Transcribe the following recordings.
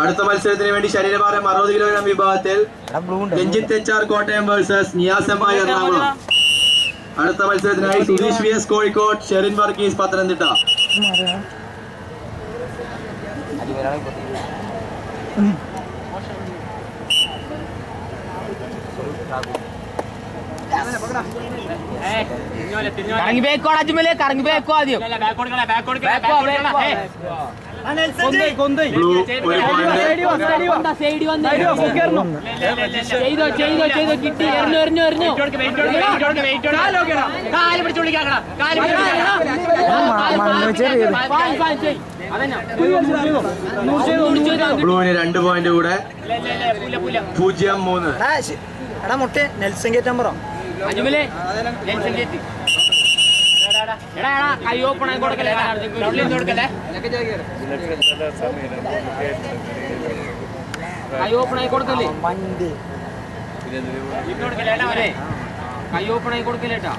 അടുത്ത മത്സരത്തിന് വേണ്ടി ശരീരഭാരം 60 കിലോഗ്രാം വിഭാഗത്തിൽ Ranjith HR Kottayam versus Niyas M Ernakulam. അടുത്ത മത്സരത്തിനായി സുധീഷ് VS കോഴിക്കോട്, ഷെറിൻ വർഗീസ് പത്തനംതിട്ട. ബ്ലൂവിന് 2 പോയിന്റ് കൂടെ 0-3. നെൽസൺ ഗേറ്റ് നമ്പറോ അജുമലേ നെൽസൺ ഗേറ്റ് കൈ ഓപ്പൺ ആയി കൊടുക്കല്ലേ കൈ ഓപ്പൺ ആയി കൊടുക്കല്ലേ കൈ ഓപ്പൺ ആയി കൊടുക്കല്ലേട്ടാ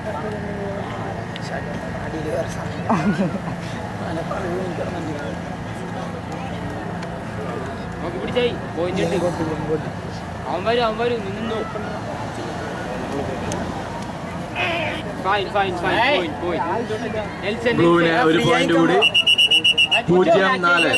നോക്കി പിടിച്ചായി പോയിന്റ് അവൻ വരും നിന്നു. ബ്ലൂവിന് 1 പോയിന്റ് കൂടി 0-4.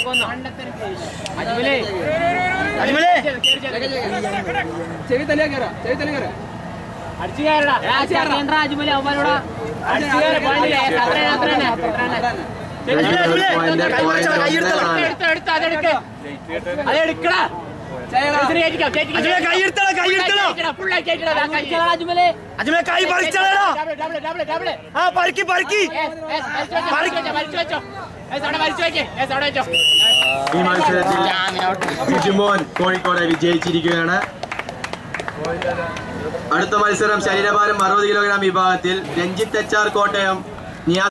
അതെടുക്കടാ ഈ മത്സരത്തിൽ ബിജുമോൻ കോഴിക്കോട് വിജയിച്ചിരിക്കുകയാണ്. അടുത്ത മത്സരം ശരീരഭാരം 60 കിലോഗ്രാം വിഭാഗത്തിൽ രഞ്ജിത്ത് HR കോട്ടയം, നിയാസ്